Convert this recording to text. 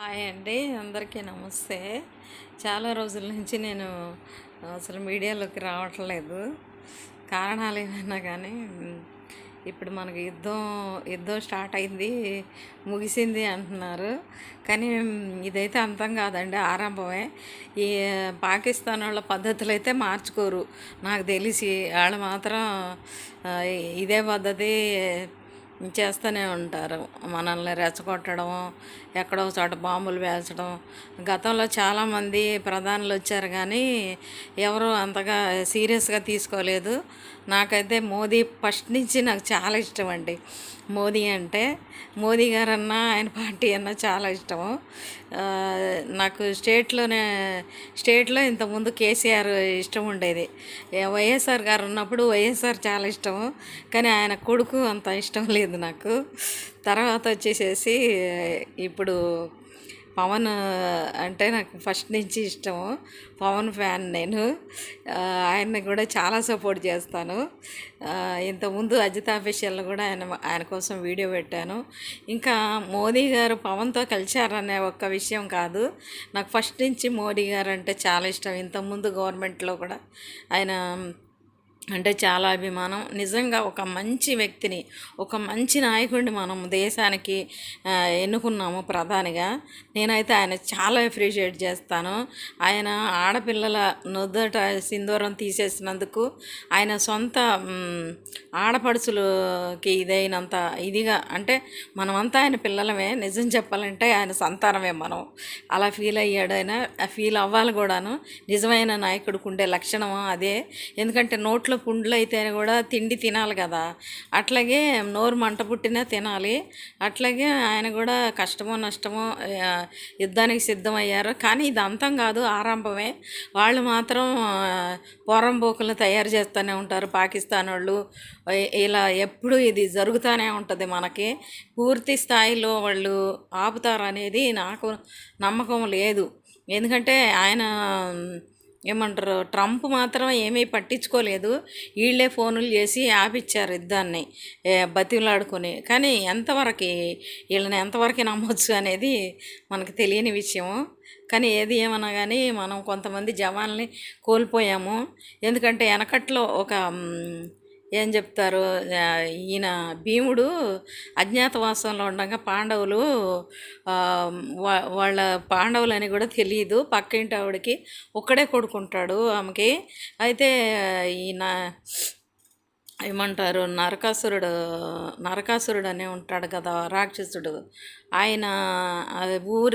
Hi అండి, అందరికీ నమస్తే. చాలా రోజుల నుంచి నేను అసలు మీడియాలోకి రావట్లేదు. కారణాలు ఏమైనా కానీ ఇప్పుడు మనకి యుద్ధం స్టార్ట్ అయింది, ముగిసింది అంటున్నారు. కానీ ఇదైతే అంతం కాదండి, ఆరంభమే. ఈ పాకిస్తాన్ వాళ్ళ పద్ధతులు అయితే మార్చుకోరు నాకు తెలిసి. వాళ్ళు మాత్రం ఇదే పద్ధతి చేస్తూనే ఉంటారు. మనల్ని రెచ్చగొట్టడం, ఎక్కడో చోట బాంబులు పేల్చడం. గతంలో చాలామంది ప్రధానులు వచ్చారు కానీ ఎవరు అంతగా సీరియస్గా తీసుకోలేదు. నాకైతే మోదీ ఫస్ట్ నుంచి నాకు చాలా ఇష్టం అండి. మోదీ గారన్నా ఆయన పార్టీ అన్నా చాలా ఇష్టము. నాకు స్టేట్లో ఇంతకుముందు కేసీఆర్ ఇష్టం ఉండేది. వైఎస్ఆర్ గారు ఉన్నప్పుడు వైఎస్ఆర్ చాలా ఇష్టము, కానీ ఆయన కొడుకు అంత ఇష్టం లేదు నాకు. తర్వాత వచ్చేసేసి ఇప్పుడు పవన్ అంటే నాకు ఫస్ట్ నుంచి ఇష్టము. పవన్ ఫ్యాన్ నేను. ఆయన్ని కూడా చాలా సపోర్ట్ చేస్తాను. ఇంతకుముందు అజిత్ ఆఫీషియల్లో కూడా ఆయన కోసం వీడియో పెట్టాను. ఇంకా మోదీ గారు పవన్తో కలిశారనే ఒక్క విషయం కాదు, నాకు ఫస్ట్ నుంచి మోదీ గారు అంటే చాలా ఇష్టం. ఇంతకుముందు గవర్నమెంట్లో కూడా ఆయన అంటే చాలా అభిమానం. నిజంగా ఒక మంచి వ్యక్తిని, ఒక మంచి నాయకుడిని మనం దేశానికి ఎన్నుకున్నాము ప్రధానిగా. నేనైతే ఆయన చాలా అప్రిషియేట్ చేస్తాను. ఆయన ఆడపిల్లల నుదుట సింధూరం తీసేసినందుకు, ఆయన సొంత ఆడపడుచులకి ఇదైనంత ఇదిగా, అంటే మనమంతా ఆయన పిల్లలమే, నిజం చెప్పాలంటే ఆయన సంతానమే మనం. అలా ఫీల్ అయ్యాడు ఆయన, ఫీల్ అవ్వాలి కూడాను. నిజమైన నాయకుడికి ఉండే లక్షణం అదే. ఎందుకంటే నోట్లో పుండ్లు అయితే కూడా తిండి తినాలి కదా, అట్లాగే నోరు మంట పుట్టినా తినాలి. అట్లాగే ఆయన కూడా కష్టమో నష్టమో యుద్ధానికి సిద్ధమయ్యారు. కానీ ఇది అంతం కాదు, ఆరంభమే. వాళ్ళు మాత్రం పోరంబోకులను తయారు చేస్తూనే ఉంటారు పాకిస్తాన్ వాళ్ళు. ఇలా ఎప్పుడు ఇది జరుగుతూనే ఉంటుంది. మనకి పూర్తి స్థాయిలో వాళ్ళు ఆపుతారు అనేది నాకు నమ్మకం లేదు. ఎందుకంటే ఆయన ఏమంటారు, ట్రంప్ మాత్రం ఏమీ పట్టించుకోలేదు. వీళ్ళే ఫోనులు చేసి ఆపిచ్చారు యుద్ధాన్ని బతిలాడుకొని. కానీ వీళ్ళని ఎంతవరకు నమ్మొచ్చు అనేది మనకు తెలియని విషయము. కానీ ఏది ఏమన్నా కానీ మనం కొంతమంది జవాన్లని కోల్పోయాము. ఎందుకంటే వెనకట్లో ఒక ఏం చెప్తారు, ఈయన భీముడు అజ్ఞాతవాసంలో ఉండగా పాండవులు వాళ్ళ పాండవులని కూడా తెలియదు. పక్కింటి ఆవిడకి ఒక్కడే కొడుకుంటాడు ఆమెకి. అయితే ఈయన ఏమంటారు, నరకాసురుడు అనే ఉంటాడు కదా, రాక్షసుడు. ఆయన ఊరి